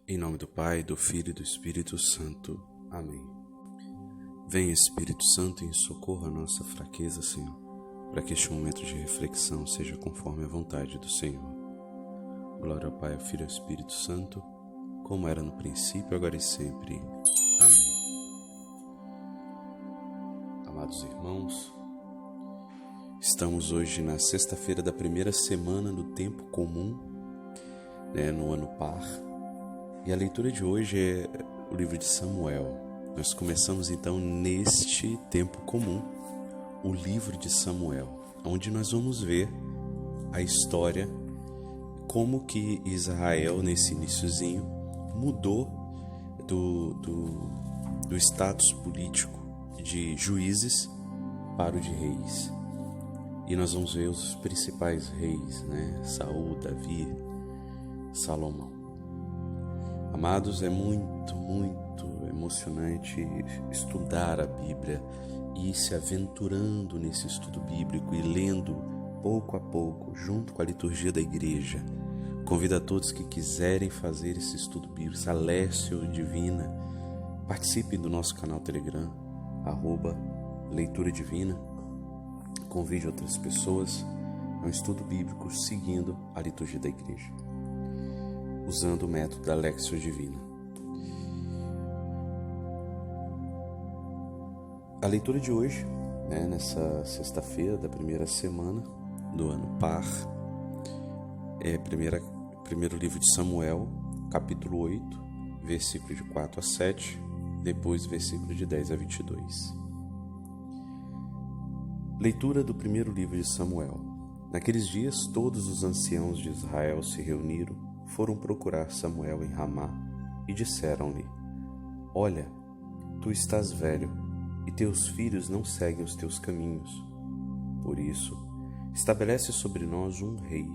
Em nome do Pai, do Filho e do Espírito Santo. Amém. Venha, Espírito Santo, em socorro à nossa fraqueza, Senhor, para que este momento de reflexão seja conforme a vontade do Senhor. Glória ao Pai, ao Filho e ao Espírito Santo, como era no princípio, agora e sempre. Amém. Amados irmãos, estamos hoje na sexta-feira da primeira semana do tempo comum, no ano par. E a leitura de hoje é o livro de Samuel. Nós começamos então neste tempo comum, o livro de Samuel, onde nós vamos ver a história, como que Israel, nesse iniciozinho, mudou do status político de juízes para o de reis. E nós vamos ver os principais reis, Saul, Davi, Salomão. Amados, é muito emocionante estudar a Bíblia e ir se aventurando nesse estudo bíblico e lendo pouco a pouco, junto com a liturgia da igreja. Convido a todos que quiserem fazer esse estudo bíblico, essa Lécio Divina, participem do nosso canal Telegram, @Leitura Divina. Convide outras pessoas. É um estudo bíblico seguindo a liturgia da igreja, usando o método da Lécio Divina. A leitura de hoje, nessa sexta-feira da primeira semana do ano par, é primeiro livro de Samuel, capítulo 8, versículo de 4 a 7, depois versículo de 10 a 22. Leitura do primeiro livro de Samuel. Naqueles dias, todos os anciãos de Israel se reuniram, foram procurar Samuel em Ramá e disseram-lhe: Olha, tu estás velho e teus filhos não seguem os teus caminhos. Por isso, estabelece sobre nós um rei,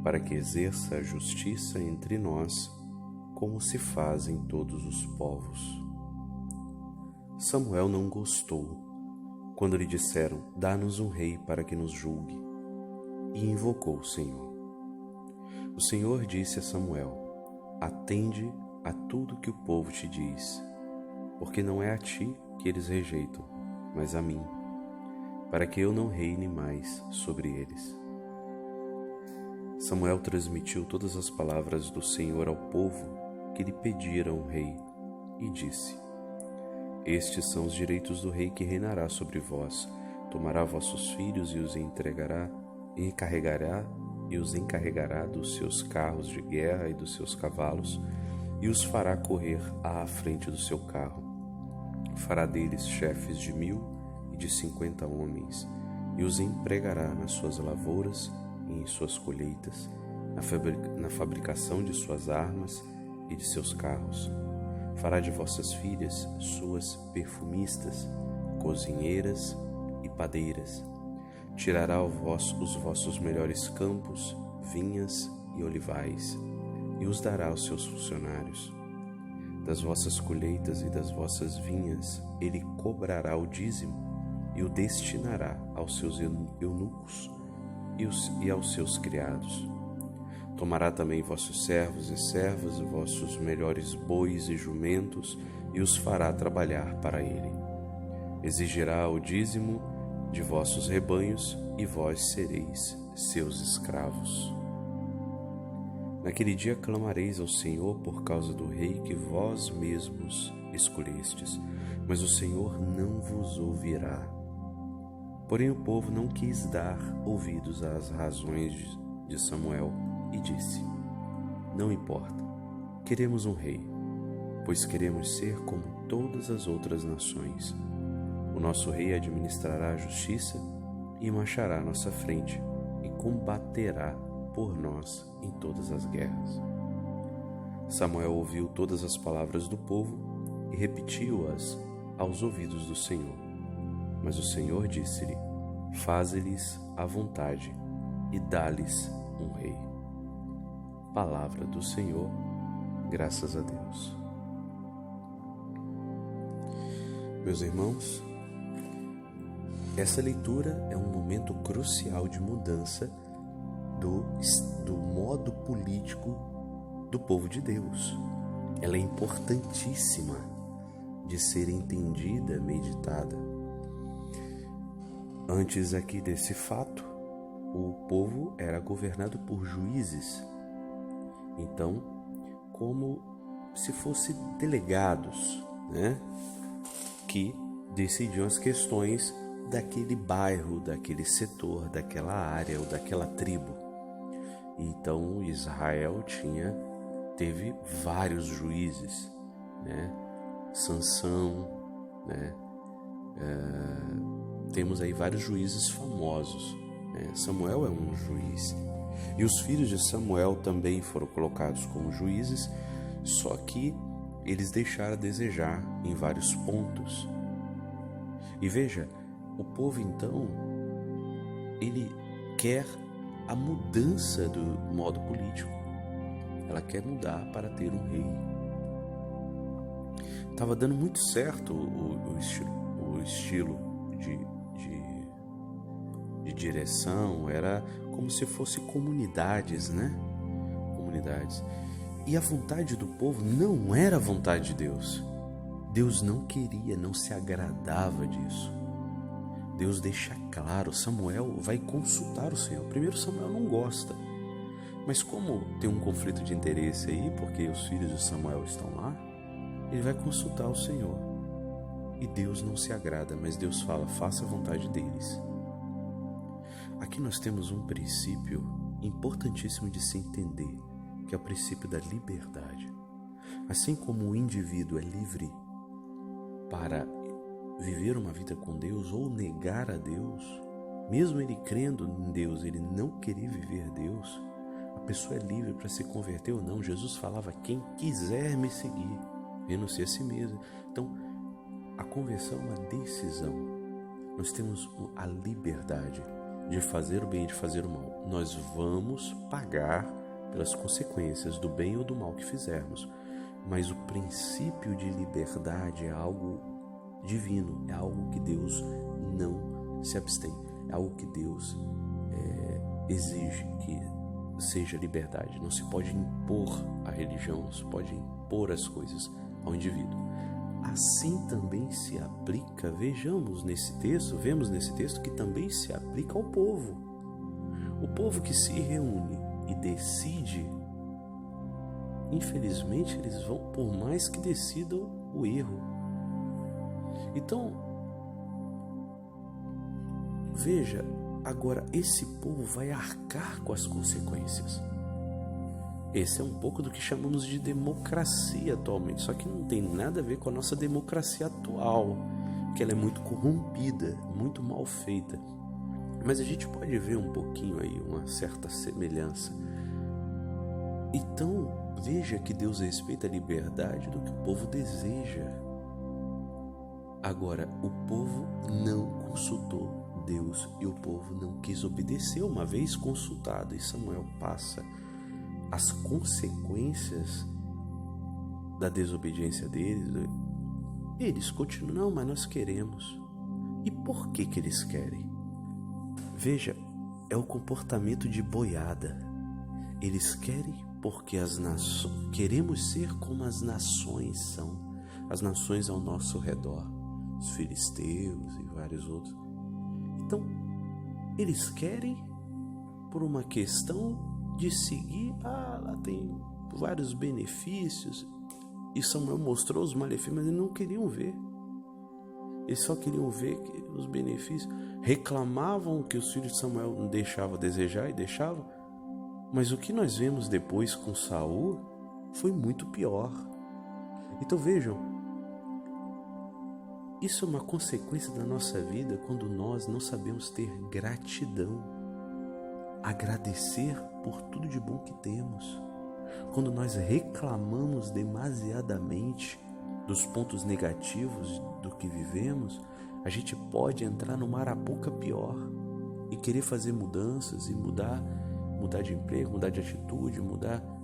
para que exerça a justiça entre nós, como se faz em todos os povos. Samuel não gostou quando lhe disseram: Dá-nos um rei para que nos julgue, e invocou o Senhor. O Senhor disse a Samuel: Atende a tudo que o povo te diz, porque não é a ti que eles rejeitam, mas a mim, para que eu não reine mais sobre eles. Samuel transmitiu todas as palavras do Senhor ao povo que lhe pediram um rei, e disse: Estes são os direitos do rei que reinará sobre vós. Tomará vossos filhos e os encarregará dos seus carros de guerra e dos seus cavalos, e os fará correr à frente do seu carro. Fará deles chefes de 1000 e de 50 homens, e os empregará nas suas lavouras e em suas colheitas, na fabricação de suas armas e de seus carros. Fará de vossas filhas suas perfumistas, cozinheiras e padeiras. Tirará os vossos melhores campos, vinhas e olivais, e os dará aos seus funcionários. Das vossas colheitas e das vossas vinhas ele cobrará o dízimo e o destinará aos seus eunucos e aos seus criados. Tomará também vossos servos e servas, vossos melhores bois e jumentos, e os fará trabalhar para ele. Exigirá o dízimo de vossos rebanhos, e vós sereis seus escravos. Naquele dia clamareis ao Senhor por causa do rei que vós mesmos escolhestes, mas o Senhor não vos ouvirá. Porém o povo não quis dar ouvidos às razões de Samuel e disse: Não importa, queremos um rei, pois queremos ser como todas as outras nações. O nosso rei administrará a justiça e marchará à nossa frente e combaterá por nós em todas as guerras. Samuel ouviu todas as palavras do povo e repetiu-as aos ouvidos do Senhor. Mas o Senhor disse-lhe: Faze-lhes a vontade e dá-lhes um rei. Palavra do Senhor, graças a Deus. Meus irmãos, essa leitura é um momento crucial de mudança do modo político do povo de Deus. ela é importantíssima de ser entendida, meditada. Antes aqui desse fato, o povo era governado por juízes. Então, como se fossem delegados, né, que decidiam as questões daquele bairro, daquele setor, daquela área ou daquela tribo. Então, Israel teve vários juízes, né? Sansão, né? Temos aí vários juízes famosos, né? Samuel é um juiz. E os filhos de Samuel também foram colocados como juízes, só que eles deixaram a desejar em vários pontos. E veja, o povo então, ele quer a mudança do modo político. Ela quer mudar para ter um rei. Estava dando muito certo o estilo de direção, era como se fosse comunidades, né? Comunidades. E a vontade do povo não era a vontade de Deus. Deus não queria, não se agradava disso. Deus deixa claro, Samuel vai consultar o Senhor. Primeiro, Samuel não gosta, mas como tem um conflito de interesse aí, porque os filhos de Samuel estão lá, ele vai consultar o Senhor. E Deus não se agrada, mas Deus fala, faça a vontade deles. Aqui nós temos um princípio importantíssimo de se entender, que é o princípio da liberdade. Assim como o indivíduo é livre para viver uma vida com Deus ou negar a Deus, mesmo ele crendo em Deus, ele não querer viver Deus, a pessoa é livre para se converter ou não. Jesus falava, quem quiser me seguir, renuncie a si mesmo. Então, a conversão é uma decisão. Nós temos a liberdade de fazer o bem e de fazer o mal. Nós vamos pagar pelas consequências do bem ou do mal que fizermos. Mas o princípio de liberdade é algo divino, é algo que Deus não se abstém, é algo que Deus exige que seja liberdade. Não se pode impor a religião, não se pode impor as coisas ao indivíduo. Assim também se aplica, vemos nesse texto que também se aplica ao povo. O povo que se reúne e decide, infelizmente eles vão, por mais que decidam, o erro. Então, veja, agora esse povo vai arcar com as consequências. Esse é um pouco do que chamamos de democracia atualmente, só que não tem nada a ver com a nossa democracia atual, que ela é muito corrompida, muito mal feita. Mas a gente pode ver um pouquinho aí, uma certa semelhança. Então, veja que Deus respeita a liberdade do que o povo deseja. Agora, o povo não consultou Deus e o povo não quis obedecer. Uma vez consultado, e Samuel passa as consequências da desobediência deles, eles continuam, não, mas nós queremos. E por que eles querem? Veja, é o comportamento de boiada. Eles querem porque queremos ser como as nações são. As nações ao nosso redor, os filisteus e vários outros. Então, eles querem por uma questão de seguir, lá tem vários benefícios, e Samuel mostrou os malefícios, mas eles não queriam ver. Eles só queriam ver os benefícios. Reclamavam que os filhos de Samuel deixavam a desejar e deixavam, mas o que nós vemos depois com Saul foi muito pior. Então vejam, isso é uma consequência da nossa vida quando nós não sabemos ter gratidão, agradecer por tudo de bom que temos. Quando nós reclamamos demasiadamente dos pontos negativos do que vivemos, a gente pode entrar numa arapuca pior e querer fazer mudanças e mudar de emprego, mudar de atitude,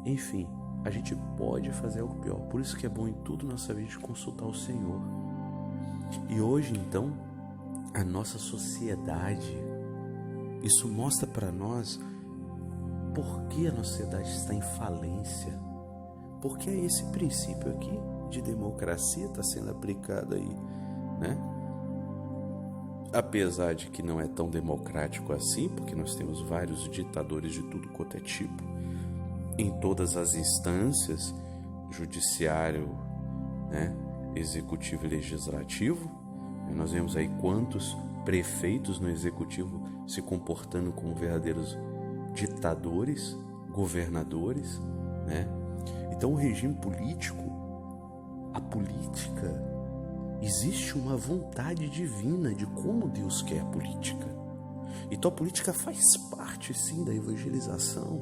enfim, a gente pode fazer algo pior. Por isso que é bom em tudo na nossa vida de consultar o Senhor. E hoje, então, a nossa sociedade, isso mostra para nós por que a nossa sociedade está em falência, Porque é esse princípio aqui de democracia está sendo aplicado aí, né? Apesar de que não é tão democrático assim, porque nós temos vários ditadores de tudo quanto é tipo, em todas as instâncias, judiciário, né, executivo e legislativo. Nós vemos aí quantos prefeitos no executivo se comportando como verdadeiros ditadores, governadores, né? Então o regime político, a política, existe uma vontade divina de como Deus quer a política. Então a política faz parte sim da evangelização.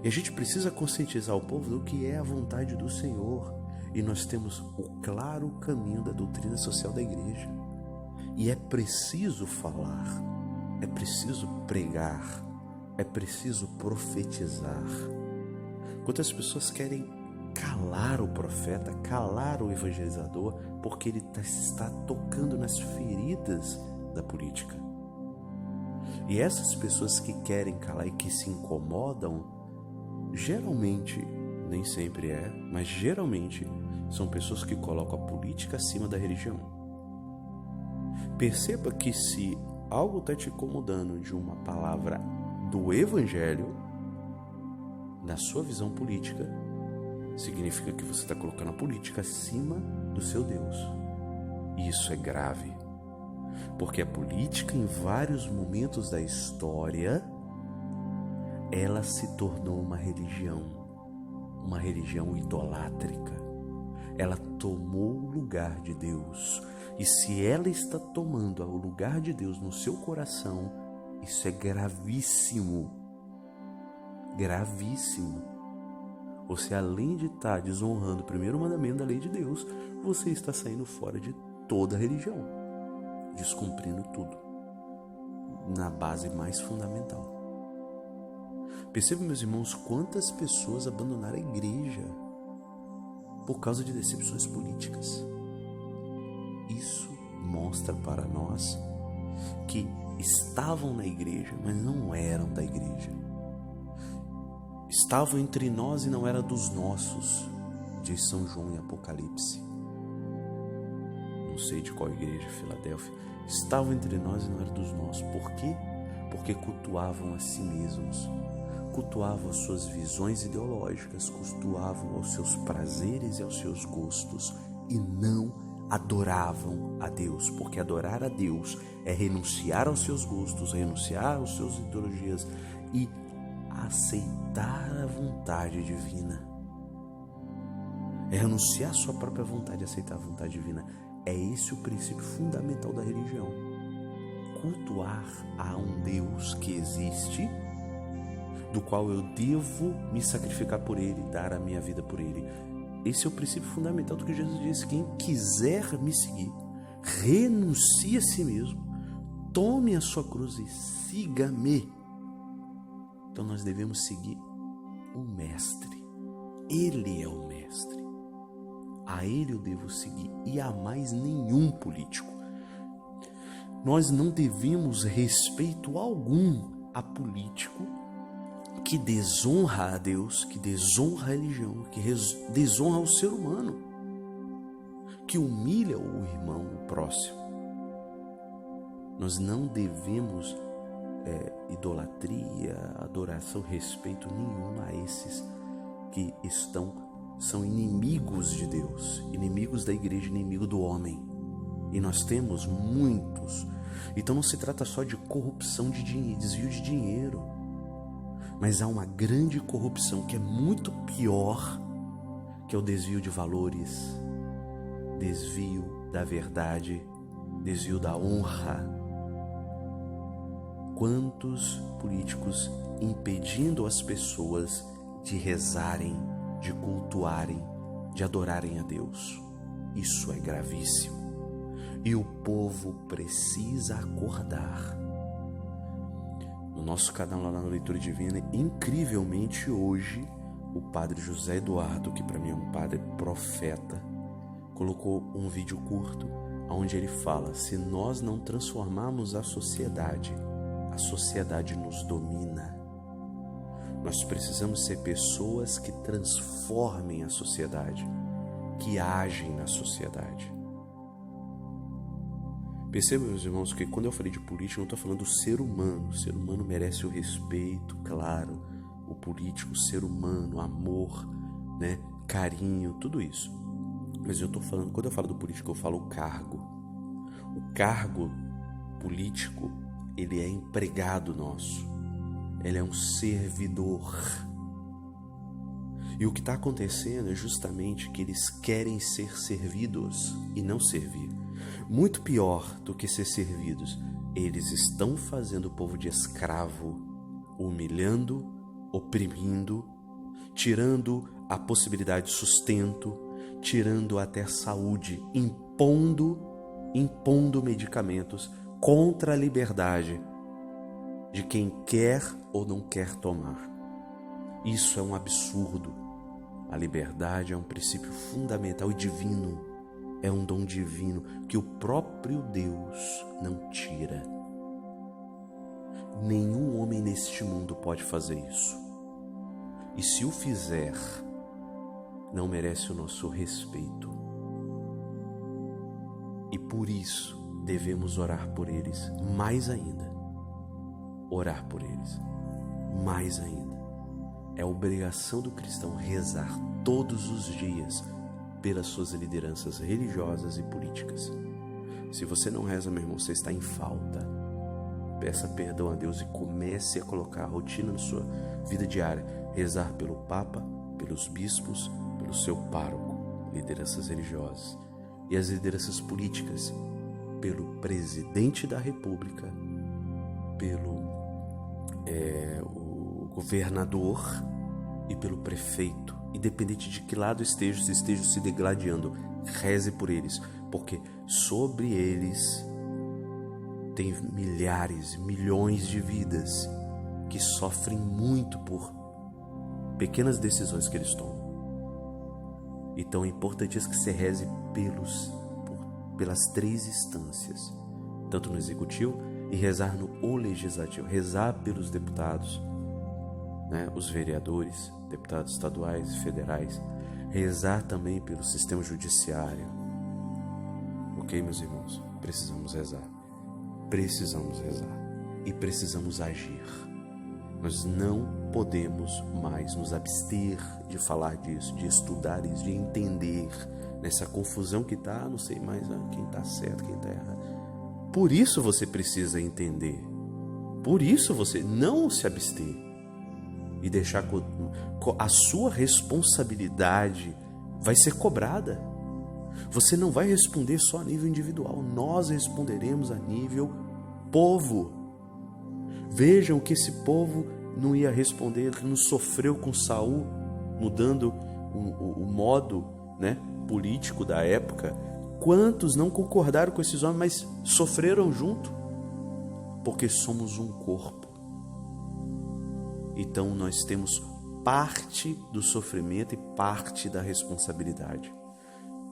E a gente precisa conscientizar o povo do que é a vontade do Senhor. E nós temos o claro caminho da doutrina social da igreja. E é preciso falar, é preciso pregar, é preciso profetizar. Quantas pessoas querem calar o profeta, calar o evangelizador, porque ele está tocando nas feridas da política. E essas pessoas que querem calar e que se incomodam, geralmente, nem sempre é, mas geralmente são pessoas que colocam a política acima da religião. Perceba que se algo está te incomodando de uma palavra do evangelho, na sua visão política, significa que você está colocando a política acima do seu Deus. E isso é grave, porque a política, em vários momentos da história, ela se tornou uma religião idolátrica. Ela tomou o lugar de Deus. E se ela está tomando o lugar de Deus no seu coração, isso é gravíssimo. Gravíssimo. Você, além de estar desonrando o primeiro mandamento da lei de Deus, você está saindo fora de toda a religião, descumprindo tudo, na base mais fundamental. Perceba, meus irmãos, quantas pessoas abandonaram a igreja por causa de decepções políticas. Isso mostra para nós que estavam na igreja, mas não eram da igreja. Estavam entre nós e não era dos nossos, diz São João em Apocalipse. Não sei de qual igreja, Filadélfia. Estavam entre nós e não era dos nossos. Por quê? Porque cultuavam a si mesmos, cultuavam as suas visões ideológicas, cultuavam aos seus prazeres e aos seus gostos e não adoravam a Deus, porque adorar a Deus é renunciar aos seus gostos, renunciar às suas ideologias e aceitar a vontade divina. É renunciar à sua própria vontade e aceitar a vontade divina. É esse o princípio fundamental da religião. Cultuar a um Deus que existe, do qual eu devo me sacrificar por Ele, dar a minha vida por Ele. Esse é o princípio fundamental do que Jesus disse: quem quiser me seguir, renuncie a si mesmo, tome a sua cruz e siga-me. Então nós devemos seguir o Mestre. Ele é o Mestre. A Ele eu devo seguir e a mais nenhum político. Nós não devemos respeito algum a político que desonra a Deus, que desonra a religião, que desonra o ser humano, que humilha o irmão, o próximo. Nós não devemos idolatria, adoração, respeito nenhum a esses que são inimigos de Deus, inimigos da igreja, inimigo do homem. E nós temos muitos. Então não se trata só de corrupção de dinheiro, desvio de dinheiro, mas há uma grande corrupção que é muito pior, que é o desvio de valores, desvio da verdade, desvio da honra. Quantos políticos impedindo as pessoas de rezarem, de cultuarem, de adorarem a Deus. Isso é gravíssimo. E o povo precisa acordar. No nosso canal lá na Leitura Divina, incrivelmente hoje, o padre José Eduardo, que para mim é um padre profeta, colocou um vídeo curto onde ele fala: se nós não transformarmos a sociedade nos domina. Nós precisamos ser pessoas que transformem a sociedade, que agem na sociedade. Percebam, meus irmãos, que quando eu falei de política, eu não estou falando do ser humano. O ser humano merece o respeito, claro. O político, o ser humano, amor, né? Carinho, tudo isso. Mas eu estou falando, quando eu falo do político, eu falo o cargo. O cargo político, ele é empregado nosso. Ele é um servidor. E o que está acontecendo é justamente que eles querem ser servidos e não servir. Muito pior do que ser servidos, eles estão fazendo o povo de escravo, humilhando, oprimindo, tirando a possibilidade de sustento, tirando até a saúde, impondo medicamentos contra a liberdade de quem quer ou não quer tomar. Isso é um absurdo. A liberdade é um princípio fundamental e divino. É um dom divino que o próprio Deus não tira. Nenhum homem neste mundo pode fazer isso. E se o fizer, não merece o nosso respeito. E por isso devemos orar por eles mais ainda. Orar por eles mais ainda. É obrigação do cristão rezar todos os dias pelas suas lideranças religiosas e políticas. Se você não reza, meu irmão, você está em falta. Peça perdão a Deus e comece a colocar a rotina na sua vida diária. Rezar pelo Papa, pelos bispos, pelo seu pároco, lideranças religiosas. E as lideranças políticas, pelo presidente da República, pelo o governador e pelo prefeito. Independente de que lado estejam se degladiando, reze por eles, porque sobre eles tem milhares, milhões de vidas que sofrem muito por pequenas decisões que eles tomam. Então é importante que você reze pelas três instâncias, tanto no executivo e rezar no legislativo, rezar pelos deputados, né, os vereadores, deputados estaduais e federais, rezar também pelo sistema judiciário. Ok, meus irmãos? Precisamos rezar e precisamos agir. Nós não podemos mais nos abster de falar disso, de estudar isso, de entender nessa confusão que está, não sei mais quem está certo, quem está errado. Por isso você precisa entender, por isso você não se abster e deixar a sua responsabilidade vai ser cobrada. Você não vai responder só a nível individual, nós responderemos a nível povo. Vejam que esse povo não ia responder, que não sofreu com Saul, mudando o modo, né, político da época. Quantos não concordaram com esses homens, mas sofreram junto? Porque somos um corpo. Então nós temos parte do sofrimento e parte da responsabilidade.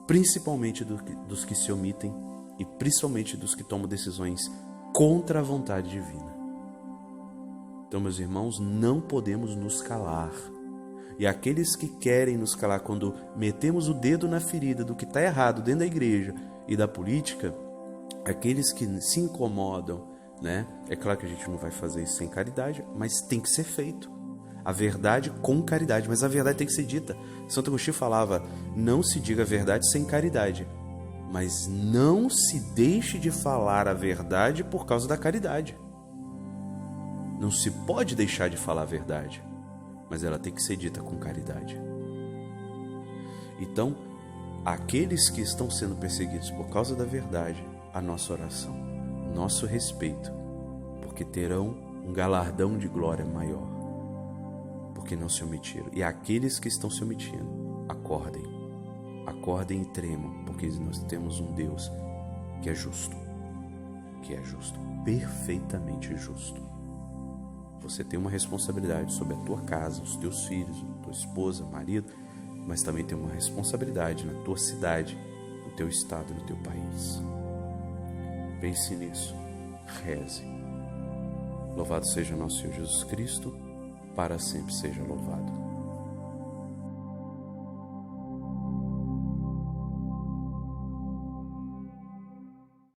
Principalmente dos que se omitem e principalmente dos que tomam decisões contra a vontade divina. Então, meus irmãos, não podemos nos calar. E aqueles que querem nos calar quando metemos o dedo na ferida do que está errado dentro da igreja e da política, aqueles que se incomodam, né? É claro que a gente não vai fazer isso sem caridade, mas tem que ser feito. A verdade com caridade, mas a verdade tem que ser dita. Santo Agostinho falava, não se diga a verdade sem caridade, mas não se deixe de falar a verdade por causa da caridade. Não se pode deixar de falar a verdade, mas ela tem que ser dita com caridade. Então, aqueles que estão sendo perseguidos por causa da verdade, a nossa oração, nosso respeito, porque terão um galardão de glória maior, porque não se omitiram. E aqueles que estão se omitindo, acordem e tremam, porque nós temos um Deus que é justo, perfeitamente justo. Você tem uma responsabilidade sobre a tua casa, os teus filhos, tua esposa, marido, mas também tem uma responsabilidade na tua cidade, no teu estado, no teu país. Pense nisso, reze. Louvado seja nosso Senhor Jesus Cristo, para sempre seja louvado.